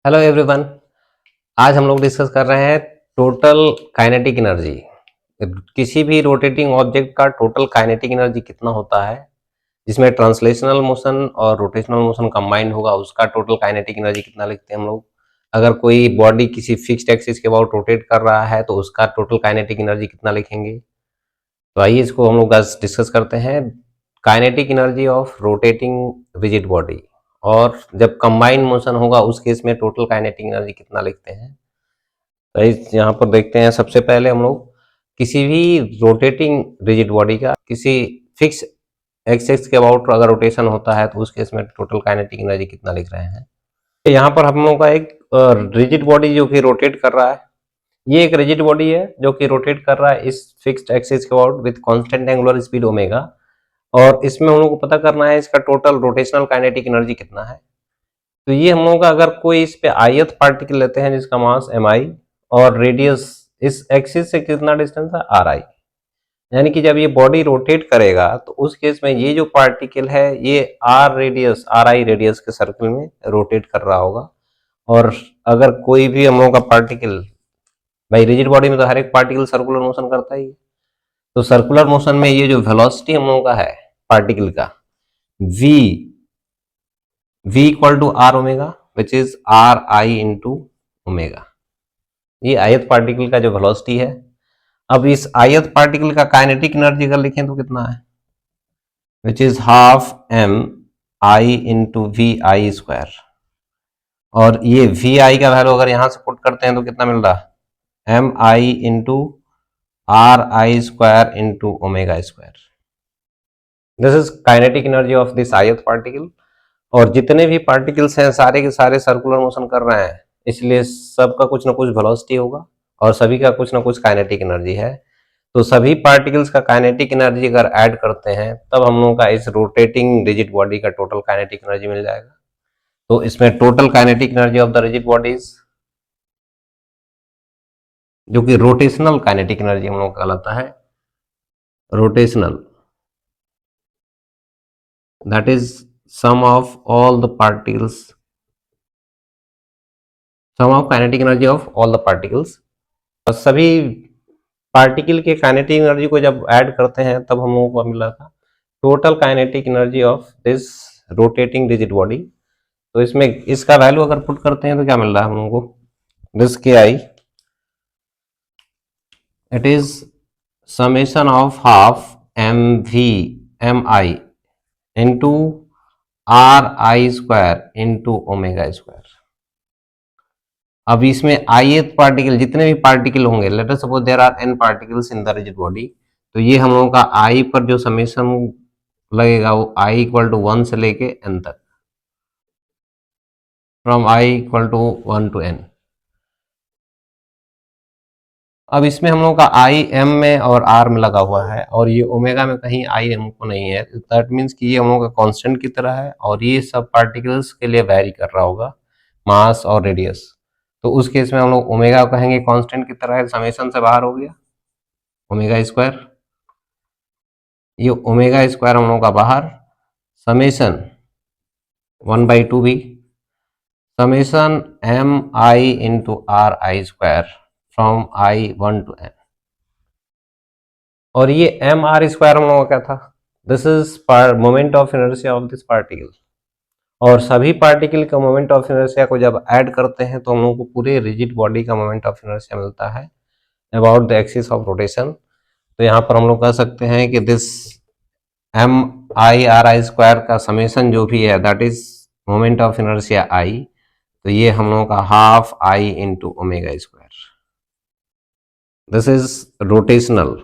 Hello everyone. आज हम लोग डिस्कस कर रहे हैं टोटल काइनेटिक एनर्जी। किसी भी रोटेटिंग ऑब्जेक्ट का टोटल काइनेटिक एनर्जी कितना होता है, जिसमें ट्रांसलेशनल मोशन और रोटेशनल मोशन कंबाइंड होगा, उसका टोटल काइनेटिक एनर्जी कितना लिखते हैं हम लोग। अगर कोई बॉडी किसी फिक्स्ड एक्सिस के अबाउट रोटेट कर रहा है तो उसका टोटल काइनेटिक एनर्जी कितना लिखेंगे। तो आइए इसको हम लोग आज डिस्कस करते हैं। Kinetic energy of rotating rigid body, और जब कंबाइंड मोशन होगा उस केस में टोटल काइनेटिक एनर्जी कितना लिखते हैं। तो यहाँ पर देखते हैं। सबसे पहले हम लोग किसी भी रोटेटिंग रिजिड बॉडी का किसी फिक्स एक्सिस के अबाउट अगर रोटेशन होता है तो उस केस में टोटल काइनेटिक एनर्जी कितना लिख रहे हैं। यहाँ पर हम लोग का एक रिजिड बॉडी जो कि रोटेट कर रहा है, ये एक रिजिड बॉडी है जो कि रोटेट कर रहा है इस फिक्स्ड एक्सिस के about with constant angular speed omega, और इसमें हम लोग को पता करना है इसका टोटल रोटेशनल काइनेटिक एनर्जी कितना है। तो ये हम लोग का अगर कोई इस पे ith पार्टिकल लेते हैं जिसका मास mi और रेडियस इस एक्सिस से कितना डिस्टेंस है ri, यानी कि जब ये बॉडी रोटेट करेगा तो उस केस में ये जो पार्टिकल है ये ri रेडियस के सर्कल में रोटेट कर रहा होगा। और अगर कोई भी हम लोग का पार्टिकल, भाई रिजिड बॉडी में तो हर एक पार्टिकल सर्कुलर मोशन करता ही है, तो सर्कुलर मोशन में ये जो वेलोसिटी हम लोगों का है पार्टिकल का v equal to r omega which is r i into omega, ये ith पार्टिकल का जो वेलोसिटी है। अब इस ith पार्टिकल का काइनेटिक एनर्जी अगर लिखें तो कितना है, which is half m i into v i square, और ये वी आई का वैल्यू अगर यहां से पुट करते हैं तो कितना मिल रहा है, m i into r i square into omega square. This is kinetic energy of this ith particle. और जितने भी पार्टिकल्स हैं सारे के सारे सर्कुलर मोशन कर रहे हैं, इसलिए सबका कुछ ना कुछ वेलोसिटी होगा और सभी का कुछ ना कुछ काइनेटिक एनर्जी है। तो सभी पार्टिकल्स का काइनेटिक एनर्जी अगर ऐड करते हैं तब हम लोगों का इस रोटेटिंग रिजिड बॉडी का टोटल काइनेटिक एनर्जी मिल जाएगा। तो इसमें total kinetic energy of the rigid bodies, जो कि रोटेशनल काइनेटिक एनर्जी हम लोग कहलाता है, rotational, that is sum of all the particles, sum of kinetic energy of all the particles. और सभी पार्टिकल के काइनेटिक एनर्जी को जब ऐड करते हैं तब हम लोगों को मिला था total kinetic energy of this rotating rigid body. तो इसमें इसका वैल्यू अगर पुट करते हैं तो क्या मिल रहा है हम लोगों को, दिस के i, it is summation of half m v m i into r i square into omega square. अब इसमें ith पार्टिकल, जितने भी पार्टिकल होंगे, let us suppose there are n particles in the rigid body, तो ये हम लोगों का i पर जो समेशन लगेगा वो i इक्वल टू 1 से लेके n तक, from i equal to 1 to n। अब इसमें हम लोगों का i m में और r में लगा हुआ है, और ये ओमेगा में कहीं i m को नहीं है, दैट मीन्स कि ये हम लोगों का कांस्टेंट की तरह है और ये सब पार्टिकल्स के लिए वैरी कर रहा होगा मास और रेडियस। तो उस केस में हम लोग ओमेगा कहेंगे कांस्टेंट की तरह है, समेशन से बाहर हो गया ओमेगा स्क्वायर, ये ओमेगा स्क्वायर हम लोगों का बाहर, समेशन 1/2 भी, summation m i into r i square from i 1 to n। और ये एम आर स्क्वायर हम लोगों का क्या था, this is moment of inertia of this particle. और सभी पार्टिकल का मोमेंट ऑफ इनर्शिया को जब ऐड करते हैं तो हम लोगों को पूरे रिजिड बॉडी का मोमेंट ऑफ इनर्शिया मिलता है about the axis of rotation. तो यहाँ पर हम लोग कह सकते हैं कि this m i r i square का समेशन जो भी है that is moment of inertia I, तो ये हम लोगों का half I into omega square. This is rotational,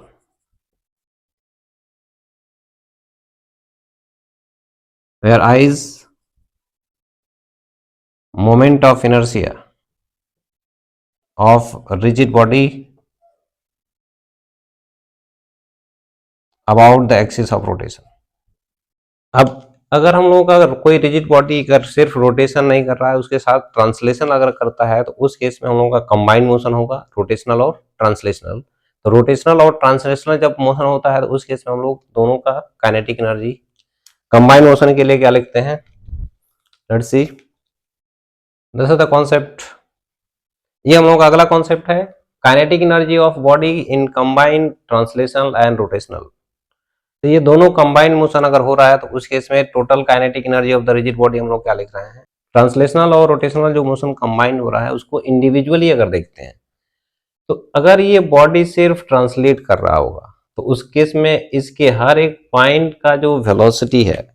where I is moment of inertia of rigid body about the axis of rotation। अब अगर हम लोगों का अगर कोई रिजिड बॉडी अगर सिर्फ रोटेशन नहीं कर रहा है, उसके साथ ट्रांसलेशन अगर करता है, तो उस केस में हम लोगों का कंबाइंड मोशन होगा, रोटेशनल और ट्रांसलेशनल। तो रोटेशनल और ट्रांसलेशनल जब मोशन होता है तो उस केस में हम लोग दोनों का काइनेटिक एनर्जी, कंबाइंड मोशन के लिए क्या लिखते हैं, let's see, this is the concept. ये हम लोग का अगला कॉन्सेप्ट है kinetic energy of body in combined translational and rotational. तो ये दोनों कंबाइंड मोशन अगर हो रहा है तो उस केस में total kinetic energy of the rigid body हम लोग क्या लिख रहे हैं। ट्रांसलेशनल और रोटेशनल जो मोशन कंबाइंड हो रहा है उसको इंडिविजुअली अगर देखते हैं तो अगर ये बॉडी सिर्फ ट्रांसलेट कर रहा होगा तो उस केस में इसके हर एक पॉइंट का जो वेलोसिटी है,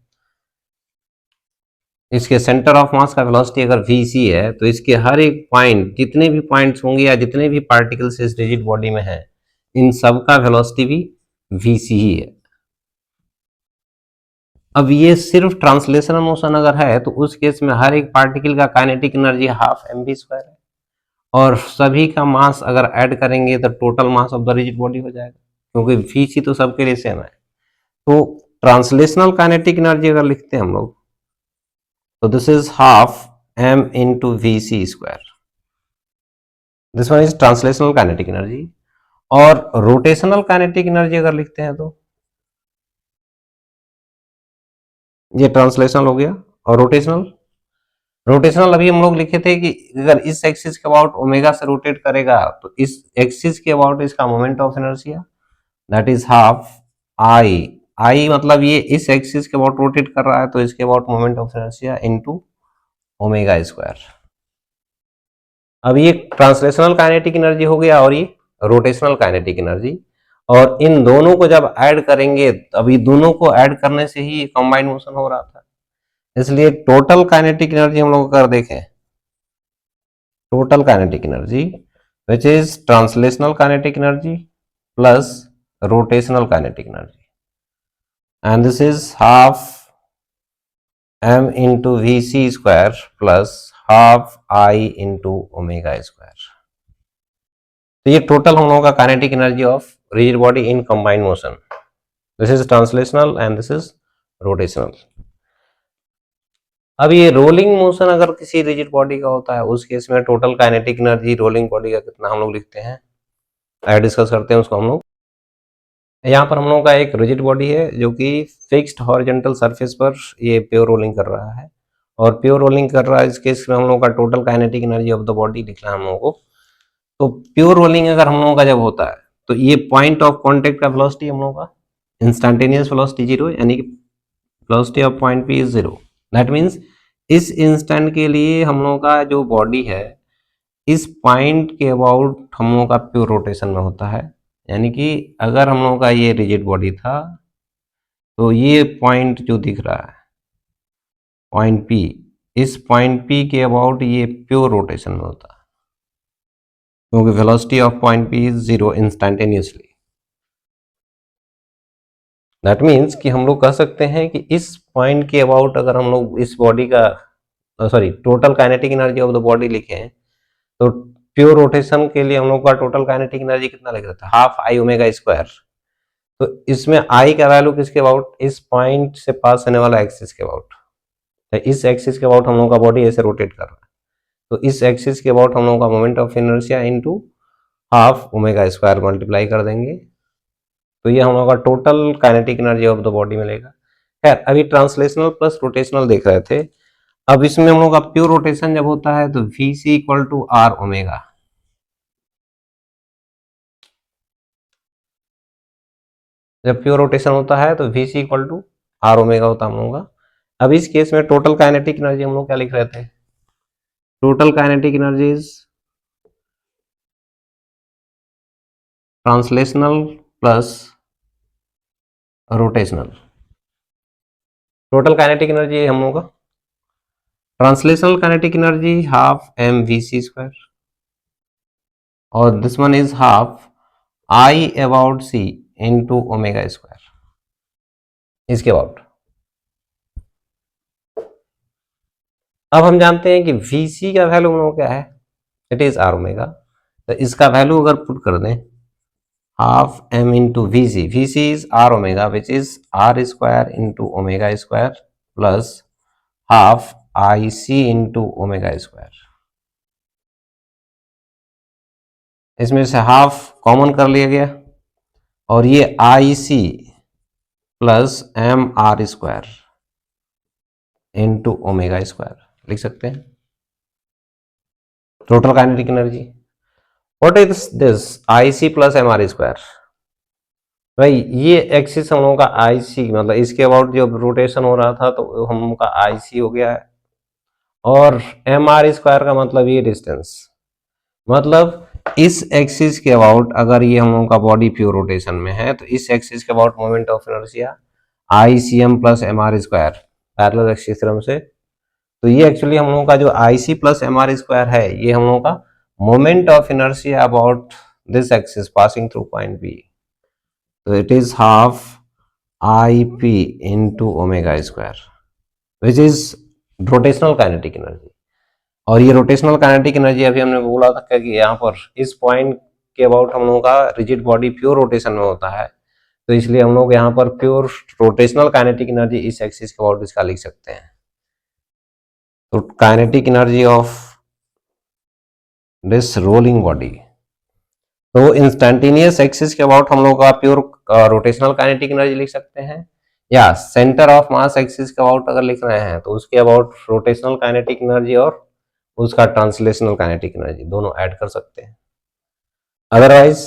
इसके सेंटर ऑफ मास का वेलोसिटी अगर vc है तो इसके हर एक पॉइंट, जितने भी पॉइंट्स होंगे या जितने भी पार्टिकल्स इस रिजिड बॉडी में हैं, इन सब का वेलोसिटी भी vc ही है। अब ये सिर्फ ट्रांसलेशनल मोशन अगर है तो उस केस में हर एक पार्टिकल का काइनेटिक एनर्जी हाफ mv² है और सभी का मास अगर ऐड करेंगे तो total mass of the rigid body हो जाएगा, क्योंकि vc तो सबके लिए सेम है। तो ट्रांसलेशनल काइनेटिक एनर्जी अगर लिखते हैं हम लोग तो this is half m into vc square, this one is translational kinetic energy. और रोटेशनल काइनेटिक एनर्जी अगर लिखते हैं तो ये ट्रांसलेशनल हो गया। और रोटेशनल अभी हम लोग लिखे थे कि अगर इस एक्सिस के अबाउट ओमेगा से रोटेट करेगा तो इस एक्सिस के अबाउट इसका moment of inertia that is half आई मतलब ये इस एक्सिस के अबाउट रोटेट कर रहा है तो इसके about moment of inertia into omega square. अब ये ट्रांसलेशनल काइनेटिक एनर्जी हो गया और ये रोटेशनल काइनेटिक एनर्जी, और इन दोनों को जब ऐड करेंगे अभी दोनों को ऐड करने से ही कंबाइंड मोशन हो रहा था, इसलिए टोटल काइनेटिक एनर्जी हम लोग अगर देखें, total kinetic energy which is translational kinetic energy plus rotational kinetic energy, and this is half m into vc square plus half I into omega square। तो ये टोटल हम लोगों का kinetic energy of rigid body in combined motion, this is translational and this is rotational. अब ये rolling motion अगर किसी rigid body का होता है उस केस में total kinetic energy rolling body का कितना हम लोग लिखते हैं, आगे डिस्कस करते हैं उसको हम लोग। यहाँ पर हम लोगों का एक रिजिड बॉडी है जो कि फिक्स्ड हॉरिजॉन्टल सरफेस पर ये प्योर रोलिंग कर रहा है, और प्योर रोलिंग कर रहा है इस केस में हम लोगों का total kinetic energy of the body लिखना है हम लोगों को। तो प्योर रोलिंग अगर हम लोगों का जब होता है तो ये पॉइंट ऑफ कॉन्टेक्ट का वेलोसिटी हम लोगों का इंस्टेंटेनियस वेलोसिटी 0, यानी कि velocity of point P is 0। That means इस इंस्टेंट के लिए हम लोगों का जो बॉडी है इस पॉइंट के अबाउट हम लोगों का प्योर रोटेशन में होता है, यानी कि अगर हम लोगों का ये रिजिड बॉडी था तो ये पॉइंट जो दिख रहा है पॉइंट पी, इस पॉइंट पी के अबाउट ये प्योर रोटेशन में होता है, क्योंकि velocity of point P is 0 instantaneously. That means कि हम लोग कह सकते हैं कि इस पॉइंट के अबाउट अगर हम लोग इस बॉडी का total kinetic energy of the body लिखें तो प्योर रोटेशन के लिए हम लोग का टोटल काइनेटिक एनर्जी कितना लग रहा था, हाफ आई ओमेगा स्क्वायर। तो इसमें आई का वैल्यू किसके अबाउट, इस पॉइंट से पास होने वाला एक्सिस के अबाउट, तो इस एक्सिस के अबाउट हम लोग का बॉडी ऐसे रोटेट कर रहा है, तो इस एक्सिस के अबाउट हम लोग का moment of inertia into half omega square multiply कर देंगे, तो ये हम लोग का total kinetic energy of the body मिलेगा। खैर अभी ट्रांसलेशनल प्लस रोटेशनल देख रहे थे, अब इसमें हम लोग का प्योर रोटेशन जब होता है तो vc equal to r omega, जब प्योर रोटेशन होता है तो vc equal to r omega होता है हम लोगों का। अब इस केस में टोटल काइनेटिक एनर्जी हम लोग क्या लिख रहे थे, total kinetic energy is translational plus rotational. Total kinetic energy हम लोगों का translational kinetic energy half m v c square, और this one is half I about c into omega square, इसके अबाउट। अब हम जानते हैं कि vc का वैल्यू हम लोग क्या है, इट इज आर ओमेगा, तो इसका वैल्यू अगर पुट कर दें half m into vc is r omega which is r square into omega square plus half I c into omega square. इसमें से हाफ कॉमन कर लिया गया और ये I c plus m r square into omega square लिख सकते हैं। Total kinetic energy. What is this IC plus MR square? भाई ये एक्सिस हम लोगों का IC, मतलब इसके अबाउट जो रोटेशन हो रहा था तो हम लोगों का IC हो गया है, और MR स्क्वायर का मतलब ये डिस्टेंस, मतलब इस एक्सिस के अबाउट अगर ये हम लोगों का बॉडी प्योर रोटेशन में है तो इस एक्सिस के about moment of inertia ICM plus MR square, parallel axis theorem से। तो ये एक्चुअली हम लोगों का जो IC प्लस MR स्क्वायर है ये हम लोगों का moment of inertia about this axis passing through point B। तो it is half IP into omega square which is rotational kinetic energy. और ये रोटेशनल काइनेटिक एनर्जी अभी हमने बोला था कि यहाँ पर इस पॉइंट के अबाउट हम लोगों का रिजिड बॉडी प्योर रोटेशन में होता है, तो इसलिए हम लोग यहाँ पर प्योर रोटेशनल काइनेटिक एनर्जी इस एक्सिस के अबाउट इसका लिख सकते हैं। तो kinetic energy of this rolling body, तो इंस्टेंटेनियस एक्सिस के अबाउट हम लोग का प्योर रोटेशनल काइनेटिक एनर्जी लिख सकते हैं, या सेंटर ऑफ मास एक्सिस के अबाउट अगर लिख रहे हैं तो उसके अबाउट रोटेशनल काइनेटिक एनर्जी और उसका ट्रांसलेशनल काइनेटिक एनर्जी दोनों ऐड कर सकते हैं। अदरवाइज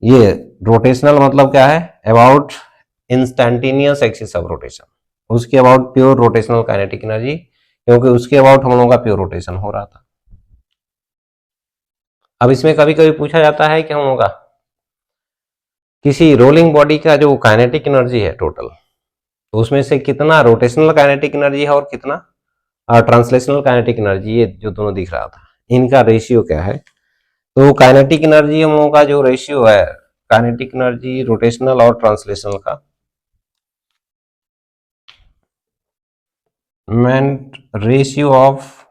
ये रोटेशनल मतलब क्या है, about instantaneous axis of rotation, उसके about pure rotational kinetic energy, क्योंकि उसके अबाउट हम लोगों का प्योर रोटेशन हो रहा था। अब इसमें कभी कभी पूछा जाता है कि हम लोगों का किसी रोलिंग बॉडी का जो काइनेटिक एनर्जी है टोटल, तो उसमें से कितना रोटेशनल काइनेटिक एनर्जी है और कितना ट्रांसलेशनल काइनेटिक एनर्जी, ये जो दोनों दिख रहा था इनका रेशियो क्या है। तो काइनेटिक एनर्जी हम लोगों का जो रेशियो है, काइनेटिक एनर्जी रोटेशनल और ट्रांसलेशनल का, meant ratio of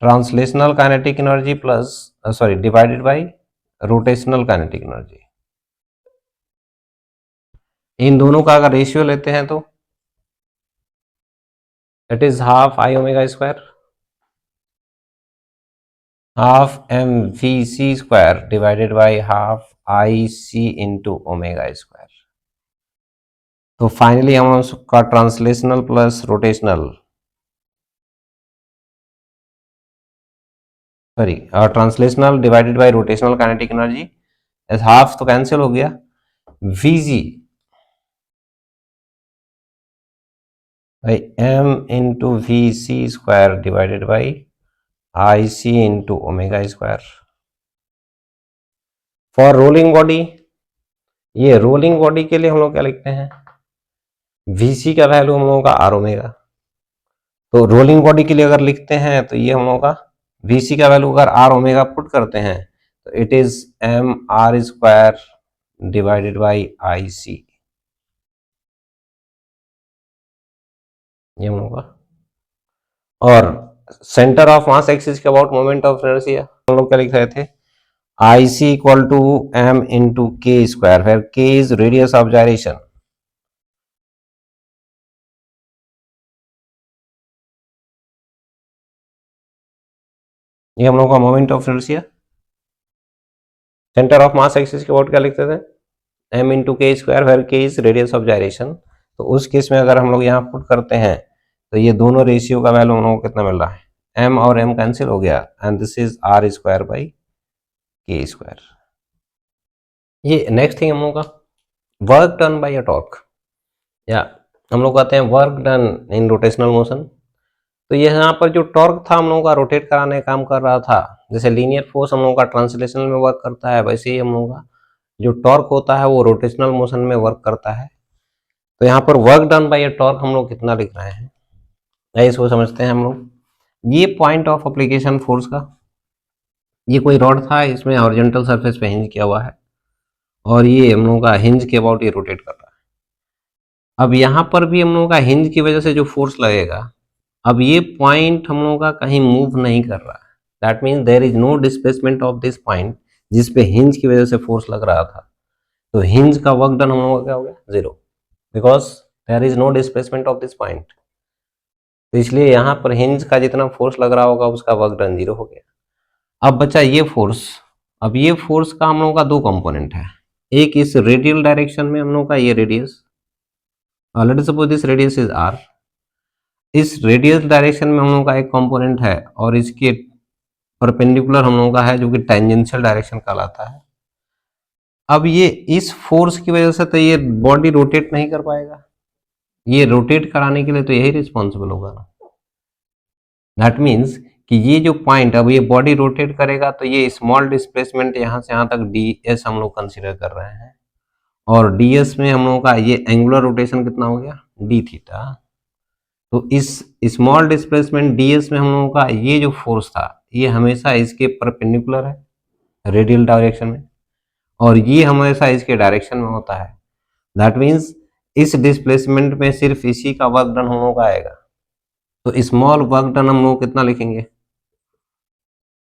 translational kinetic energy plus divided by rotational kinetic energy. इन दोनों का अगर रेशियो लेते हैं तो it is half I omega square, half MVC square divided by half IC into omega square. तो finally हम उसका translational plus rotational, translational divided by rotational kinetic energy, half तो कैंसिल हो गया, VG by M into VC square divided by IC into omega square. For rolling body, ये rolling body के लिए हम लोग क्या लिखते हैं, VC का वैल्यू हम लोगों का R ओमेगा। तो रोलिंग बॉडी के लिए अगर लिखते हैं तो ये हम लोगों का VC का वैल्यू अगर R ओमेगा पुट करते हैं तो it is MR square divided by IC, ये हम लोग का। और सेंटर ऑफ मास एक्सिस के अबाउट मोमेंट ऑफ इनर्शिया हम लोग क्या लिख रहे थे, IC equal to M into k square, where k is radius of gyration. ये हम लोग का moment of inertia. Centre of mass axis के अबाउट क्या लिखते थे, M into k square, where k is radius of जाइरेशन। तो उस केस में अगर हम लोग यहाँ पुट करते हैं तो ये दोनों रेशियो का वैल्यू हम लोग को कितना मिल रहा है, M और M कैंसिल हो गया, and this is R square by के स्क्वायर। ये नेक्स्ट थिंग हम लोग का work done by a torque, या हम लोग कहते हैं work done in rotational motion. तो ये यहाँ पर जो टॉर्क था हम लोगों का रोटेट कराने का काम कर रहा था, जैसे लीनियर फोर्स हम लोगों का ट्रांसलेशनल में वर्क करता है, वैसे ही हम लोगों का जो टॉर्क होता है वो रोटेशनल मोशन में वर्क करता है। तो यहाँ पर work done by a torque हम लोग कितना लिख रहे हैं, इसको समझते हैं हम लोग। ये पॉइंट ऑफ एप्लीकेशन फोर्स का, ये कोई रॉड था, इसमें हॉरिजॉन्टल सरफेस पे हिंज किया हुआ है और ये हम लोगों का हिंज के अबाउट ये रोटेट कर रहा है। अब यहाँ पर भी हम लोगों का हिंज की वजह से जो फोर्स लगेगा, अब ये पॉइंट हम लोगों का कहीं मूव नहीं कर रहा है, that means there is no displacement of this point, जिसपे हिंज की वजह से फोर्स लग रहा था। तो हिंज का वर्क डन हम लोगों का क्या हो गया, zero, because there is no displacement of this point. तो इसलिए यहाँ पर हिंज का जितना फोर्स लग रहा होगा उसका वर्क डन जीरो हो गया। अब बचा ये फोर्स, अब ये फोर्स का हम लोगों का दो कंपोनेंट है, एक इस रेडियल डायरेक्शन में हम लोगों का ये radius, late us suppose this radius is R, इस रेडियल डायरेक्शन में हम लोगों का एक कंपोनेंट है और इसके परपेंडिकुलर हम लोगों का है, जो कि टेंजेंशियल डायरेक्शन कहलाता है। अब ये इस फोर्स की वजह से तो ये बॉडी रोटेट नहीं कर पाएगा, ये रोटेट कराने के लिए तो यही रिस्पॉन्सिबल होगा ना। दैट मीन्स कि ये जो पॉइंट, अब ये बॉडी रोटेट करेगा तो ये स्मॉल डिस्प्लेसमेंट यहाँ से यहाँ तक डी एस हम लोग कंसिडर कर रहे हैं, और डी एस में हम लोगों का ये एंगुलर रोटेशन कितना हो गया, डी थीटा। तो इस स्मॉल डिस्प्लेसमेंट डी एस में हम लोगों का ये जो फोर्स था ये हमेशा इसके परपेंडिकुलर है, रेडियल डायरेक्शन में, और ये हमेशा इसके डायरेक्शन में होता है। दैट मीन्स इस डिस्प्लेसमेंट में सिर्फ इसी का वर्क डन हम लोगों का आएगा। तो स्मॉल वर्क डन हम लोग कितना लिखेंगे,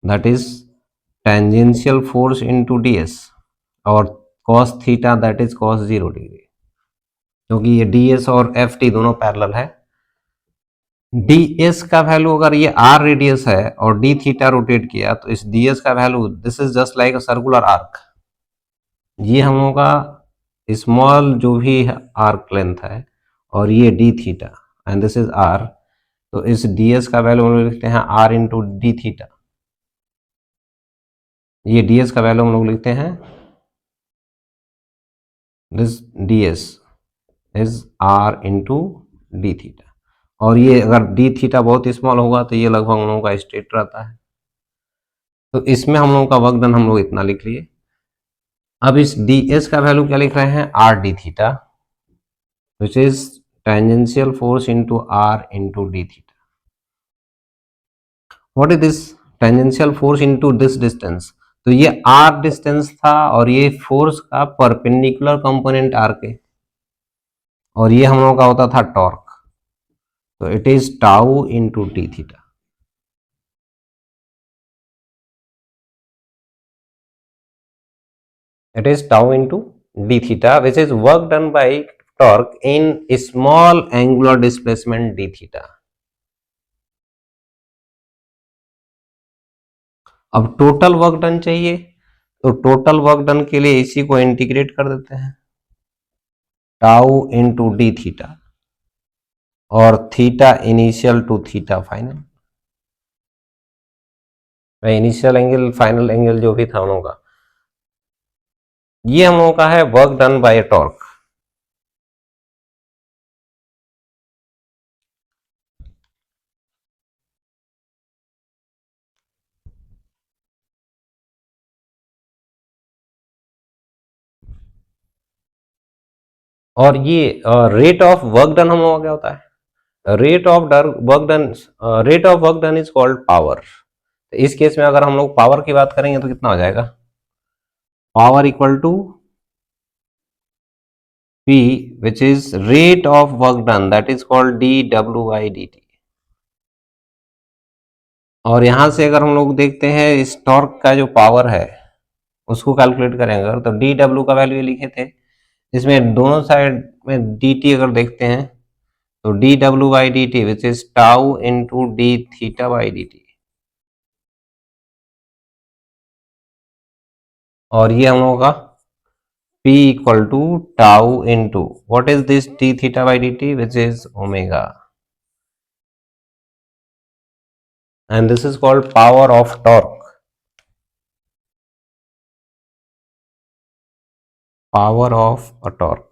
that is tangential force into ds, और cos theta that is cos 0 degree, क्योंकि ये ds और ft दोनों पैरेलल है। ds का वैल्यू अगर ये r रेडियस है और d थीटा रोटेट किया तो इस ds का value, this is just like a circular arc, ये हम लोगों का स्मॉल जो भी आर्क लेंथ है और ये d theta and this is r, तो इस ds का वैल्यू हम लोग लिखते हैं r इंटू डी थीटा। ये ds का वैल्यू हम लोग लिखते हैं, this ds is r into d theta, और ये अगर डी थीटा बहुत स्मॉल होगा तो ये लगभग हम लोगों का स्ट्रेट रहता है। तो इसमें हम लोगों का वर्क डन हम लोग इतना लिख लिए। अब इस ds का वैल्यू क्या लिख रहे हैं, r D theta, which is tangential force into r into d theta. What is this tangential force into this distance, तो ये r डिस्टेंस था और ये फोर्स का परपेंडिकुलर कंपोनेंट r के, और ये हम लोगों का होता था टॉर्क, तो it is tau into d theta. It is tau into d theta, which is work done by torque in small angular displacement d theta. अब टोटल वर्क डन चाहिए, तो टोटल वर्क डन के लिए इसी को integrate कर देते हैं, टाउ इंटू डी थीटा, और theta initial to theta final, initial angle final angle जो भी था हम लोगों का, ये हम लोगों का है वर्क डन बाय टॉर्क। और ये रेट ऑफ वर्क डन हम लोगों का क्या होता है, rate of work done, rate of work done is called power. इस केस में अगर हम लोग पावर की बात करेंगे तो कितना हो जाएगा, power equal to P which is rate of work done, that is called dw by dt। और यहां से अगर हम लोग देखते हैं इस टॉर्क का जो पावर है उसको कैलकुलेट करेंगे तो dw का वैल्यू लिखे थे, इसमें दोनों साइड में dt अगर देखते हैं तो dw by dt which is tau into d theta by dt, और ये हम लोगों का P equal to tau into what is this d theta by dt, which is omega, and this is called power of torque, power of a torque,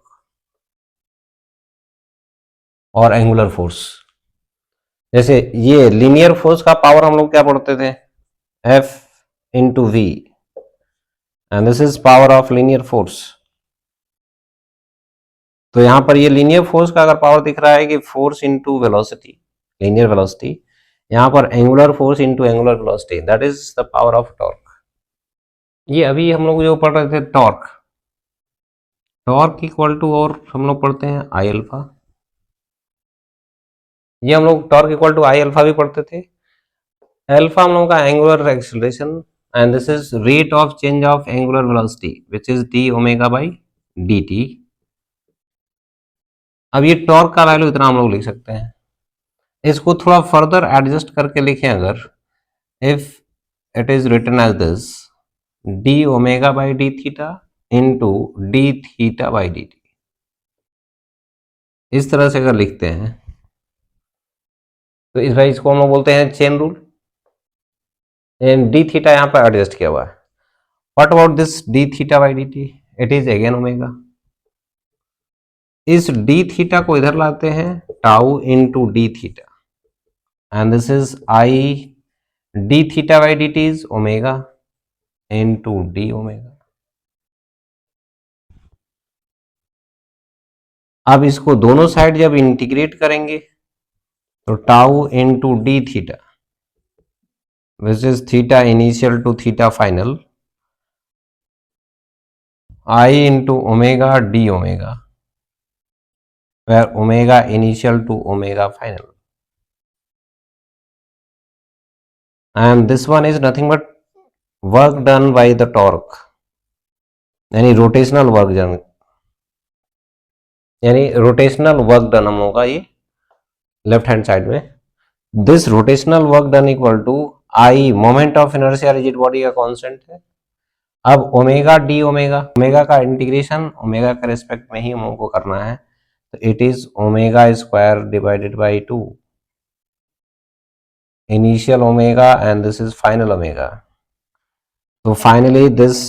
और angular force. जैसे ये linear force का power हम लोग क्या पढ़ते थे, F into v, and this is power of linear force. तो यहां पर ये लीनियर फोर्स का अगर पावर दिख रहा है कि force into velocity, linear velocity, यहां पर angular force into angular velocity, that is the power of torque. ये अभी हम लोग जो पढ़ रहे थे टॉर्क, टॉर्क इक्वल टू, और हम लोग पढ़ते हैं आई अल्फा, ये हम लोग torque equal to I alpha भी पढ़ते थे। अल्फा हम लोगों का angular acceleration, and this is rate of change of angular velocity which is d omega by d t. अब ये टॉर्क का वैल्यू इतना हम लोग लिख सकते हैं, इसको थोड़ा फर्दर एडजस्ट करके लिखें अगर, if it is written as this d omega by d theta into d theta by d t, इस तरह से अगर लिखते हैं तो इस भाई इसको हम लोग बोलते हैं chain rule. And d theta यहाँ पर एडजस्ट किया हुआ है. What about this d theta by d t? It is again omega. इस डी थीटा को इधर लाते हैं, tau into d theta, and this is I d theta by d t is omega into d omega. अब इसको दोनों side जब integrate करेंगे तो tau into d theta which is theta initial to theta final, I into omega d omega, where omega initial to omega final, and this one is nothing but work done by the torque, यानी rotational work done, यानी rotational work done हम होगा ये left hand side में. This rotational work done equal to I moment of inertia rigid body का constant है. अब omega d omega, omega का इंटीग्रेशन ओमेगा के रेस्पेक्ट में ही हमको करना है, तो it is omega square divided by 2 initial omega and this is final omega. So finally this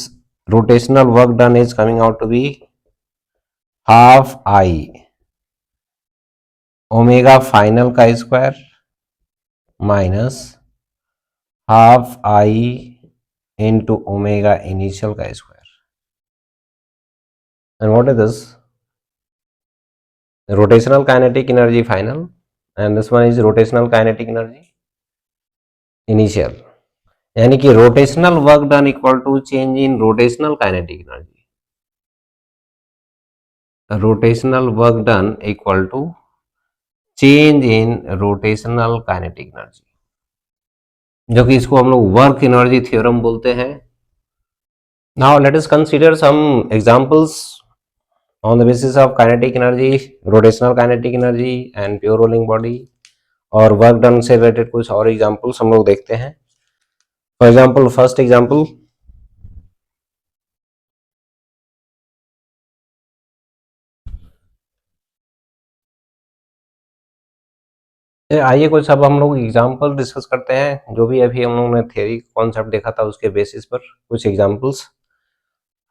rotational work done is coming out to be half I omega final का square minus half I into omega initial का square. And what is this? Rotational kinetic energy final, and this one is rotational kinetic energy initial, यानी कि rotational work done equal to change in rotational kinetic energy. Rotational work done equal to change in rotational kinetic energy, जो कि इसको हम लोग work energy theorem बोलते हैं. Now let us consider some examples on the basis of kinetic energy, rotational kinetic energy and pure rolling body, और work done से related कुछ और एग्जांपल्स हम लोग देखते हैं. फॉर एग्जांपल, फर्स्ट एग्जांपल, आइए कुछ अब हम लोग एग्जांपल डिस्कस करते हैं. जो भी अभी हम लोगों ने थ्योरी कॉन्सेप्ट देखा था उसके बेसिस पर कुछ एग्जांपल्स.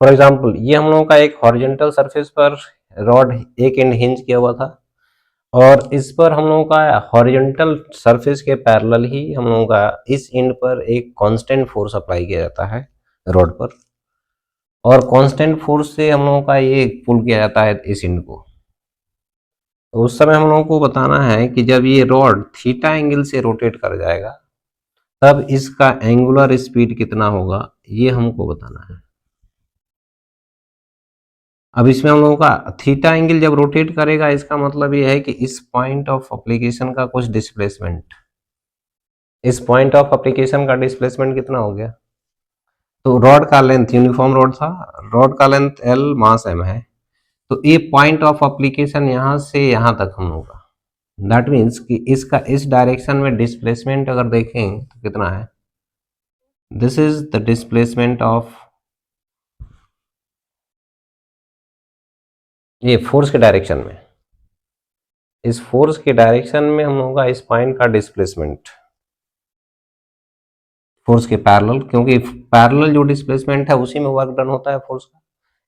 फॉर एग्जांपल, ये हम लोगों का एक हॉरिजॉन्टल सरफेस पर रॉड एक एंड हिंज किया हुआ था, और इस पर हम लोगों का हॉरिजॉन्टल सरफेस के पैरेलल ही हम लोगों का इस एंड पर एक कांस्टेंट फोर्स अप्लाई किया जाता है रॉड पर, और कांस्टेंट फोर्स से हम लोगों का ये पुल किया जाता है इस एंड को. तो उस समय हम लोगों को बताना है कि जब ये रॉड थीटा एंगल से रोटेट कर जाएगा तब इसका एंगुलर स्पीड कितना होगा, ये हमको बताना है. अब इसमें हम लोगों का थीटा एंगल जब रोटेट करेगा, इसका मतलब ये है कि इस पॉइंट ऑफ एप्लीकेशन का कुछ डिस्प्लेसमेंट, इस पॉइंट ऑफ एप्लीकेशन का डिस्प्लेसमेंट कितना हो गया. तो रॉड का लेंथ, यूनिफॉर्म रॉड था, रॉड का लेंथ L, मास M है, तो ये पॉइंट ऑफ एप्लीकेशन यहां से यहां तक हम लोग का, दैट मीन्स कि इसका इस डायरेक्शन में डिस्प्लेसमेंट अगर देखें तो कितना है, this is the displacement of, ये फोर्स के डायरेक्शन में, इस फोर्स के डायरेक्शन में हम लोगों का इस पॉइंट का डिस्प्लेसमेंट फोर्स के पैरेलल, क्योंकि पैरेलल जो डिस्प्लेसमेंट है उसी में वर्क डन होता है फोर्स का,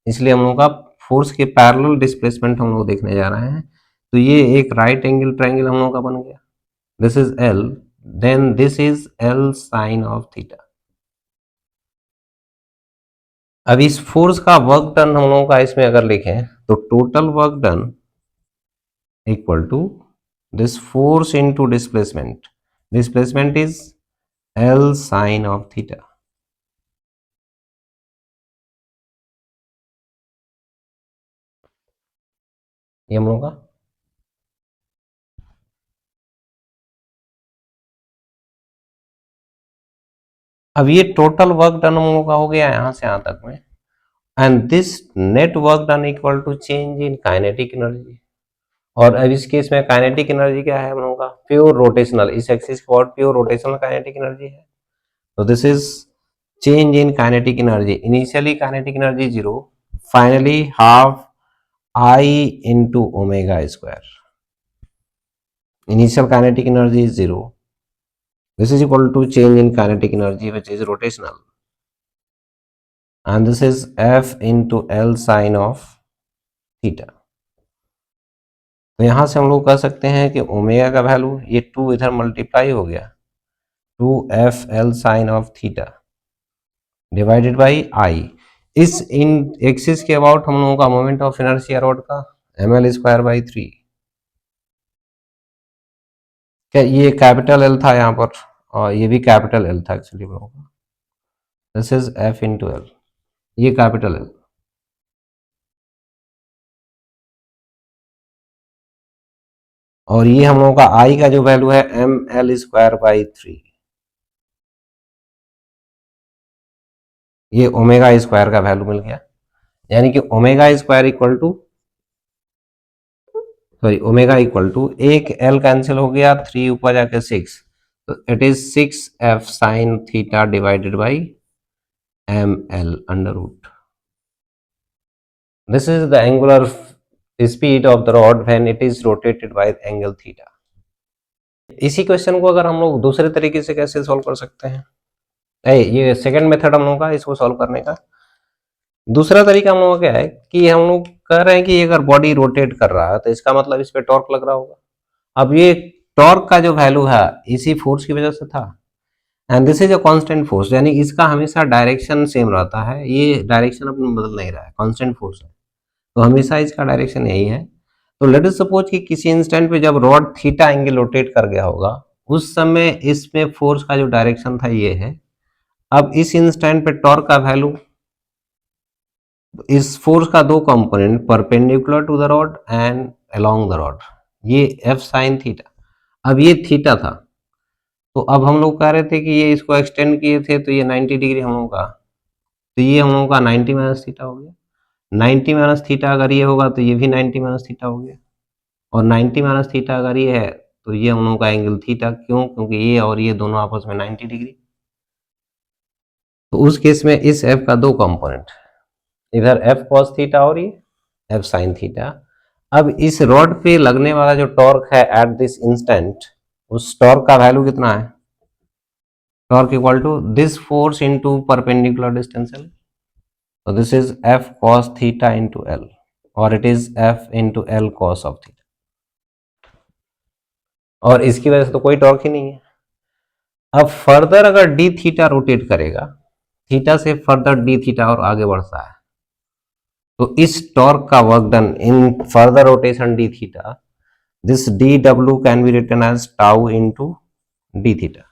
इसलिए हम लोग का फोर्स के पैरेलल डिस्प्लेसमेंट हम लोग देखने जा रहे हैं. तो ये एक राइट एंगल ट्रायंगल हम लोग का बन गया. This is L, then this is L sine of theta. अब इस फोर्स का वर्क डन हम लोगों का इसमें अगर लिखें तो total work done equal to this force into displacement, displacement is L sine of theta. ये हम लोग का अब ये टोटल वर्क डन हम लोग का हो गया यहां से यहां तक में, and this net work done equal to change in kinetic energy. और अब इस केस में काइनेटिक एनर्जी क्या है हम लोगों का, प्योर रोटेशनल, इस एक्सिस के और प्योर रोटेशनल काइनेटिक एनर्जी है. तो this is change in kinetic energy. Initially kinetic energy 0, finally half I into omega square. Initial kinetic energy is 0, This is equal to change in kinetic energy which is rotational, and this is F into L sin of theta. तो यहां से हम लोग कह सकते हैं कि omega का वैल्यू ये 2 इधर मल्टीप्लाई हो गया 2FL sin of theta divided by I. इस इन एक्सिस के अबाउट हम लोगों का मोमेंट ऑफ इनर्शिया रॉड का ml²/3। क्या ये कैपिटल एल था यहाँ पर, और ये भी कैपिटल एल था एक्चुअली हम लोगों का। This is F into L, ये कैपिटल एल। और ये हम लोगों का आई का जो वैल्यू है ml²/3, ये ओमेगा स्क्वायर का वैल्यू मिल गया। यानी कि omega square equal to omega equal to एक एल कैंसिल हो गया, 3 ऊपर जाके 6, तो it is 6F sin theta divided by ml under root. This is the angular speed of the rod when it is rotated by angle theta. इसी question को अगर हम लोग दूसरे तरीके से कैसे सॉल्व कर सकते हैं, ये सेकंड मेथड हम लोगों का इसको सॉल्व करने का। दूसरा तरीका हम लोगों का क्या है कि हम लोग कह रहे हैं कि अगर बॉडी रोटेट कर रहा है तो इसका मतलब इस पे टॉर्क लग रहा होगा। अब ये टॉर्क का जो वैल्यू है इसी फोर्स की वजह से था, and this is a constant force, यानी इसका हमेशा डायरेक्शन सेम रहता है, ये डायरेक्शन अपना बदल नहीं रहा है, कांस्टेंट फोर्स है, तो हमेशा इसका डायरेक्शन यही है। तो लेट अस सपोज कि किसी इंस्टेंट पे जब रॉड थीटा एंगल रोटेट कर गया होगा उस समय इसमें फोर्स का जो डायरेक्शन था ये है। अब इस इंस्टेंट पे टॉर्क का वैल्यू, इस फोर्स का दो component perpendicular to the rod and along the rod, ये F sin थीटा। अब ये थीटा था, तो अब हम लोग कह रहे थे कि ये इसको एक्सटेंड किए थे तो ये 90 डिग्री हम लोग का, तो ये हम लोग का 90 माइनस थीटा हो गया। 90 माइनस थीटा अगर ये होगा तो ये भी 90 माइनस थीटा हो गया, और 90 माइनस थीटा अगर ये है तो ये हम लोग का एंगल थीटा। क्यों? क्योंकि ये और ये दोनों आपस में 90 डिग्री। तो उस केस में इस F का दो कंपोनेंट, इधर F cos थीटा और ये F sin थीटा। अब इस रॉड पे लगने वाला जो टॉर्क है एट दिस इंस्टेंट, उस टॉर्क का वैल्यू कितना है? Torque equal to this force into perpendicular distance L, तो this is F cos theta into L, और it is F into L cos of theta, और इसकी वजह से तो कोई टॉर्क ही नहीं है। अब फर्दर अगर डी थीटा रोटेट करेगा, थीटा से फर्दर डी थीटा और आगे बढ़ता है, तो इस टॉर्क का work done in further rotation d theta, this d डब्ल्यू can be written as tau into d theta.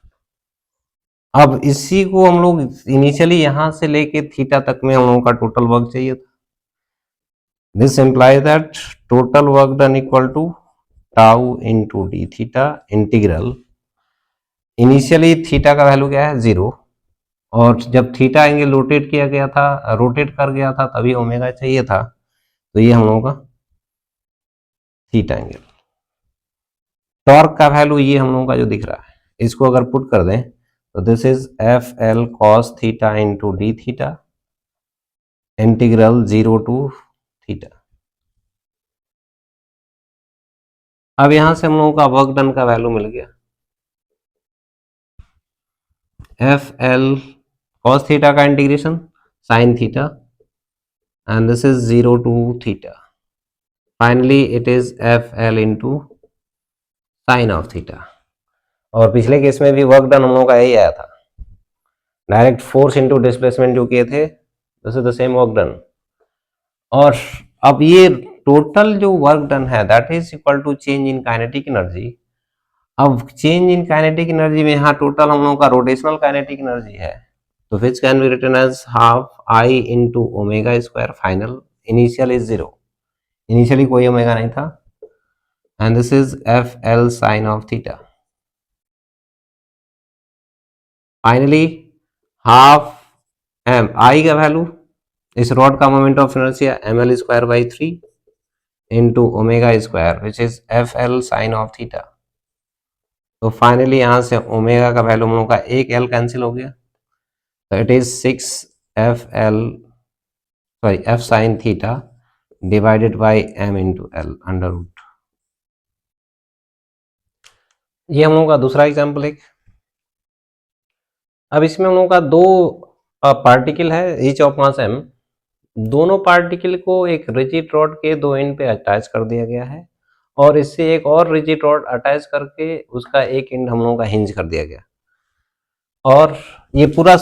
अब इसी को हम लोग इनिशियली यहां से लेके थीटा तक में हम लोगों का टोटल वर्क चाहिए था। This implies that total work done equal to tau into d theta integral, initially theta का वैल्यू क्या है 0, और जब थीटा एंगल रोटेट किया गया था, रोटेट कर गया था, तभी ओमेगा चाहिए था, तो ये हम लोगों का थीटा एंगल। टॉर्क का वैल्यू ये हम लोगों का जो दिख रहा है, इसको अगर पुट कर दें तो this is F L cos theta into d theta integral 0 to theta. अब यहां से हम लोगों का वर्क डन का वैल्यू मिल गया एफ एल कॉस थीटा का integration sine theta, and this is 0 to theta. Finally it is FL into sin of theta। और पिछले केस में भी वर्क डन हम लोगों का यही आया था, डायरेक्ट फोर्स इनटू डिस्प्लेसमेंट जो किए थे, this is the same work done. और अब ये टोटल जो वर्क डन है that is equal to change in kinetic energy. अब चेंज इन काइनेटिक एनर्जी में यहाँ टोटल हम लोगों का रोटेशनल काइनेटिक एनर्जी है, तो which can be written as half I into omega square final, initial is 0, initially कोई ओमेगा नहीं था, and this is F l sine of theta. Finally half m i का value, इस rod का moment of inertia ml²/3 into omega square which is F l sine of theta. तो finally यहां से omega का value हम लोग का एक एल कैंसिल हो गया, तो it is 6 F sine theta divided by M into L under root. ये हम लोगों का दूसरा एग्जाम्पल एक। अब इसमें हम लोगों का दो पार्टिकल है ईच ऑफ मास m, दोनों पार्टिकल को एक रिजिड रॉड के दो एंड पे अटैच कर दिया गया है और इससे एक और रिजिड रॉड अटैच करके उसका एक एंड हम लोगों का हिंज कर दिया गया और ये पूरा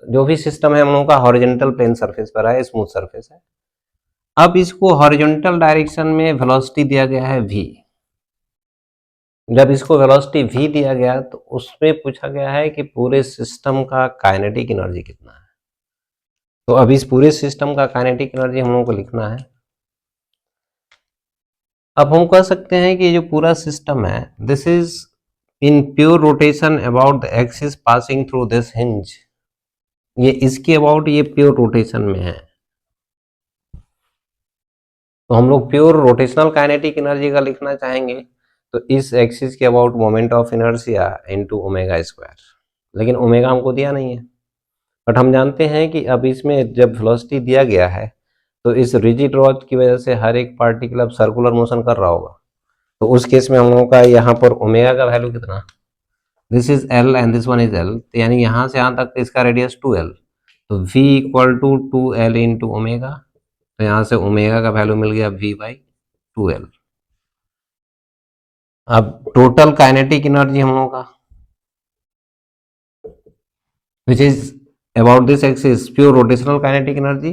जो भी सिस्टम है हम लोगों का हॉरिजॉन्टल प्लेन सरफेस पर है, स्मूथ सरफेस है। अब इसको हॉरिजॉन्टल डायरेक्शन में वेलोसिटी दिया गया है v। जब इसको वेलोसिटी v दिया गया तो उसमें पूछा गया है कि पूरे सिस्टम का काइनेटिक एनर्जी कितना है। तो अब इस पूरे सिस्टम का काइनेटिक एनर्जी हम लोगों को लिखना है। अब हम कह सकते हैं कि जो पूरा सिस्टम है this is in pure rotation about the axis passing through this hinge, ये इसके अबाउट ये प्योर रोटेशन में है। तो हम लोग प्योर रोटेशनल काइनेटिक एनर्जी का लिखना चाहेंगे तो इस एक्सिस के about moment of inertia into omega square, लेकिन ओमेगा हमको दिया नहीं है, बट हम जानते हैं कि अब इसमें जब वेलोसिटी दिया गया है तो इस रिजिड रॉड की वजह से हर एक पार्टिकल अब सर्कुलर मोशन कर रहा होगा। तो उस केस में हम लोगों का यहाँ पर ओमेगा का वैल्यू कितना, this is L and this one is L, तो यानी यहाँ से यहाँ तक इसका रेडियस 2l, तो v equal to 2l into omega, तो यहाँ से ओमेगा का वैल्यू मिल गया v/2l। अब टोटल काइनेटिक एनर्जी हम लोगों का which is about this axis pure rotational kinetic energy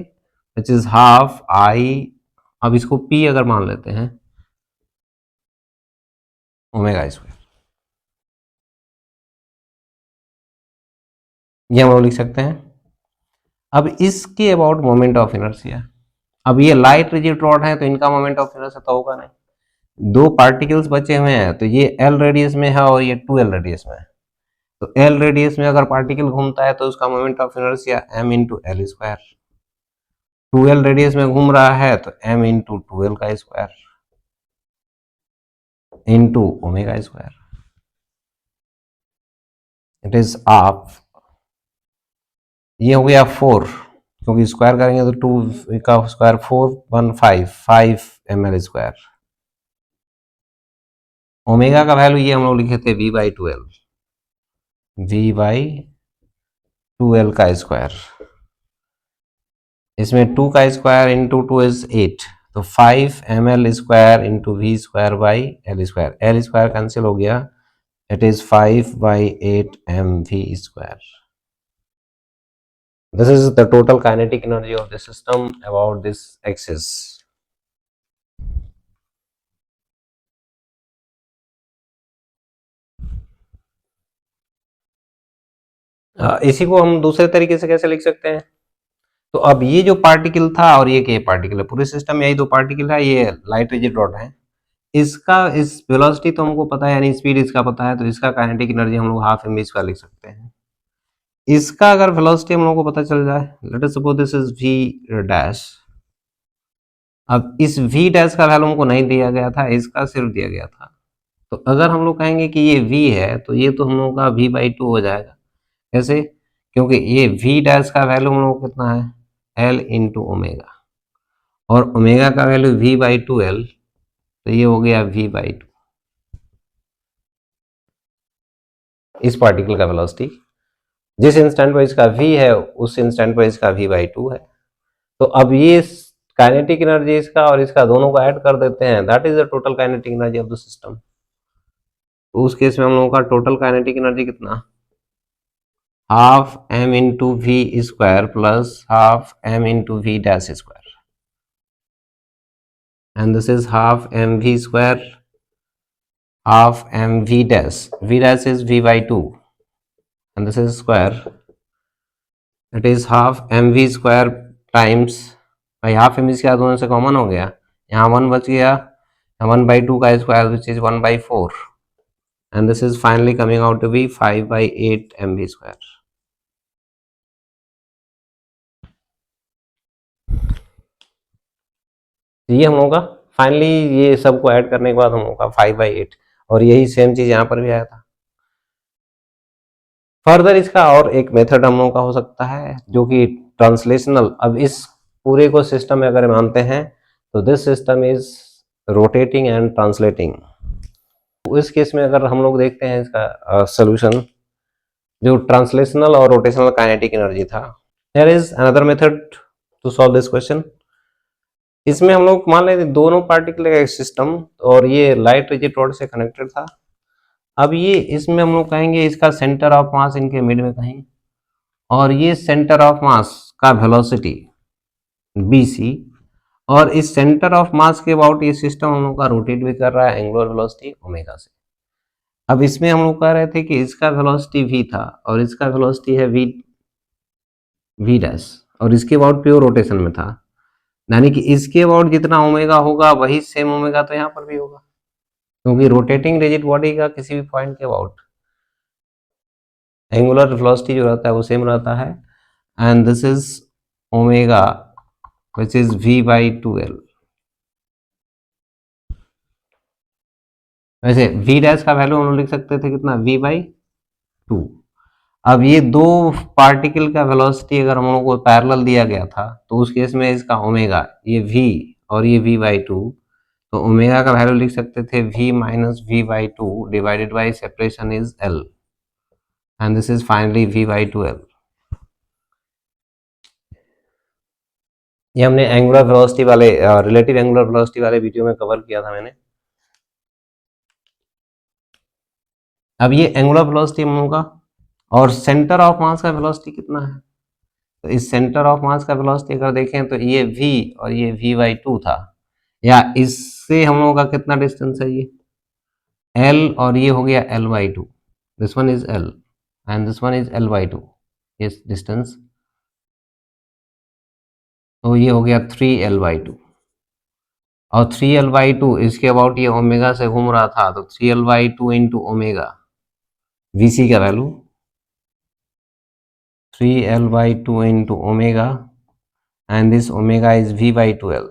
which is half I, अब इसको P अगर मान लेते हैं ओमेगा स्क्वायर, ये हम लोग लिख सकते हैं। अब इसके अबाउट मोमेंट ऑफ इनर्शिया, अब ये लाइट रिजिड रॉड है तो इनका मोमेंट ऑफ इनर्शिया तो होगा नहीं, दो पार्टिकल्स बचे हुए हैं तो ये L रेडियस में है और ये 2L रेडियस में है, तो L रेडियस में अगर पार्टिकल घूमता है तो उसका moment of inertia m into L square, 2L radius में घूम रहा है तो m इंटू 2L का square into omega square, it is of, ये हो गया 4 क्योंकि स्क्वायर करेंगे तो 2 का स्क्वायर 415 ml स्क्वायर, ओमेगा का वैल्यू ये हम लोग लिखे थे v/2l, v/2l का स्क्वायर, इसमें 2 का स्क्वायर इंटू 2 इज 8, तो 5 ml square into v square by L square, L square cancel हो गया, it is 5/8 mv square. This is the total kinetic energy of the system about this axis. इसी को हम दूसरे तरीके से कैसे लिख सकते हैं, तो अब ये जो पार्टिकल था और ये पार्टिकल है, पूरे सिस्टम में यही दो पार्टिकल है, ये लाइट रिजिड रॉड है, इसका इस वेलोसिटी तो हमको पता है यानी स्पीड इसका पता है, तो इसका काइनेटिक एनर्जी हम लोग हाफ mv स्क्वायर लिख सकते हैं। इसका अगर वेलोसिटी हम लोगों को पता चल जाए, late us suppose this is v dash, अब इस v डैश का वैल्यू हमको नहीं दिया गया था, इसका सिर्फ दिया गया था, तो अगर हम लोग कहेंगे कि ये v है तो ये तो हम लोगों का v/2 हो जाएगा, कैसे, क्योंकि ये v डैश का वैल्यू हम लोग कितना है l इंटू ओमेगा, और ओमेगा का वैल्यू v/2l, तो ये हो गया v/2, इस पार्टिकल का वेलोसिटी जिस इंस्टेंट पर इसका v है उस इंस्टेंट पर इसका v/2 है। तो अब ये काइनेटिक एनर्जी इसका और इसका दोनों को ऐड कर देते हैं, that is the total kinetic energy of the system. तो उस केस में हम लोगों का टोटल काइनेटिक एनर्जी कितना, half m into V square plus half m into V dash square, and this is half mv square half mv dash is v/2 and this is square, it is half mv square times, भाई half mv square दोनों से common हो गया, यहाँ 1 बच गया, 1/2 का square which is 1/4 and this is finally coming out to be 5/8 mv square. ये हम लोगों का फाइनली ये सबको ऐड करने के बाद हम लोगों का 5/8, और यही सेम चीज यहाँ पर भी आया था। फर्दर इसका और एक मेथड हम लोगों का हो सकता है जो कि ट्रांसलेशनल, अब इस पूरे को सिस्टम में अगर मानते हैं तो this system is rotating and translating. इस केस में अगर हम लोग देखते हैं इसका सोल्यूशन, जो ट्रांसलेशनल और रोटेशनल काइनेटिक एनर्जी था। There is another method to solve this question. इसमें हम लोग मान लेते दोनों पार्टिकल का एक सिस्टम और ये लाइट रिजिड रॉड से कनेक्टेड था। अब ये इसमें हम लोग कहेंगे इसका सेंटर ऑफ मास इनके मिड में कहीं, और ये सेंटर ऑफ मास का वेलोसिटी BC, और इस सेंटर ऑफ मास के अबाउट ये सिस्टम हम लोग का रोटेट भी कर रहा है एंगुलर वेलोसिटी ओमेगा से। अब इसमें हम लोग कह रहे थे कि इसका वेलोसिटी v था और इसका वेलोसिटी है v डैश, और इसके अबाउट प्योर रोटेशन में था, यानी कि इसके अबाउट जितना ओमेगा होगा वही सेम ओमेगा तो यहाँ पर भी होगा, क्योंकि रोटेटिंग रिजिड बॉडी का किसी भी पॉइंट के अबाउट एंगुलर वेलोसिटी जो रहता है वो सेम रहता है। And this is omega which is v/2l। वैसे v डैश का वैल्यू हम लोग लिख सकते थे कितना, v/2। अब ये दो पार्टिकल का वेलोसिटी अगर हम लोग को पैरेलल दिया गया था तो उस केस में इसका ओमेगा, ये v और ये v/2, तो ओमेगा का वैल्यू लिख सकते थे v - v/2 divided by separation is l, and this is finally v/2l। ये हमने एंगुलर वेलोसिटी वाले रिलेटिव एंगुलर वेलोसिटी वाले वीडियो में कवर किया था मैंने। अब ये एंगुलर वेलोसिटी हम लोगों का, और सेंटर ऑफ मास का वेलोसिटी कितना है, तो इस सेंटर ऑफ मास का वेलोसिटी अगर देखें तो ये v और ये v/2 था, या इससे हम लोगों का कितना डिस्टेंस है, ये l और ये हो गया l/2, this one is l and this one is l/2, ये डिस्टेंस, तो ये हो गया 3l/2, और 3l/2 इसके अबाउट ये ओमेगा से घूम रहा था, तो 3l/2 इंटू ओमेगा, vc का value 3l/2 into omega, and this omega is v/2l।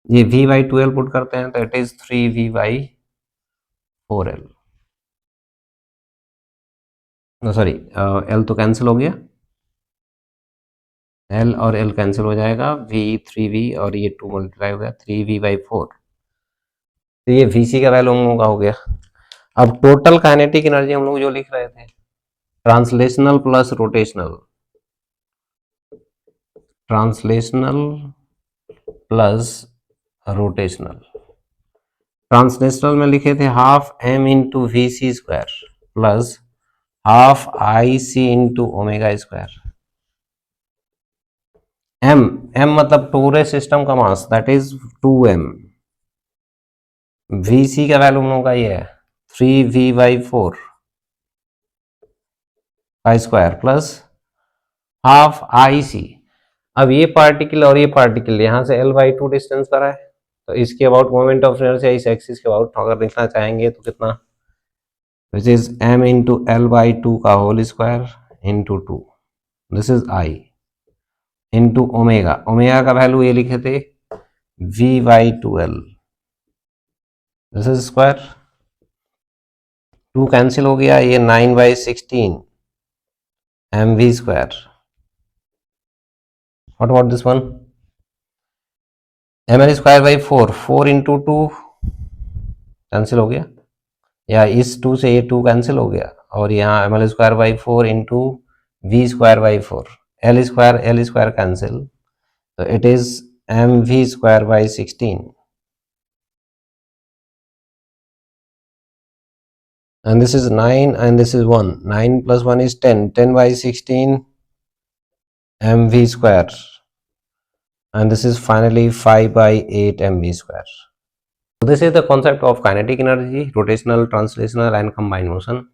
ये v/2l पुट करते हैं तो it is 3v/4l। Sorry, l तो कैंसिल हो गया, l और l कैंसिल हो जाएगा, v 3v और ये 2 मल्टीप्लाई हो गया 3v/4, तो ये vc का वैल्यू हम लोगों का हो गया। अब टोटल काइनेटिक एनर्जी हम लोग जो लिख रहे थे, translational plus rotational, translational plus rotational. Translational में लिखे थे half m into VC square plus half IC into omega square. m मतलब पूरे सिस्टम का मास, दैट इज 2m। VC का वैल्यू हम लोगों का ये है 3v/4 का स्क्वायर प्लस हाफ IC। अब ये पार्टिकल और ये पार्टिकल यहाँ से l/2 डिस्टेंस पर है, तो इसके अबाउट मोमेंट ऑफ इनर्शिया इस एक्सिस के अबाउट अगर लिखना चाहेंगे तो कितना, which is m into l/2 का whole square into 2, this is I into omega, omega का वैल्यू ये लिखे थे v/2l, this is square, 2 cancel हो गया, ये 9/16 mv square. What about this one, ml square by 4, 4 into 2 cancel हो गया, या इस 2 से ये 2 कैंसिल हो गया, और यहाँ ml square by 4 into v square by 4, l square cancel, तो it is mv square by 16, and this is 9 and this is 1, 9 plus 1 is 10, 10/16 mv square, and this is finally 5/8 mv square. So this is the concept of kinetic energy, rotational, translational and combined motion.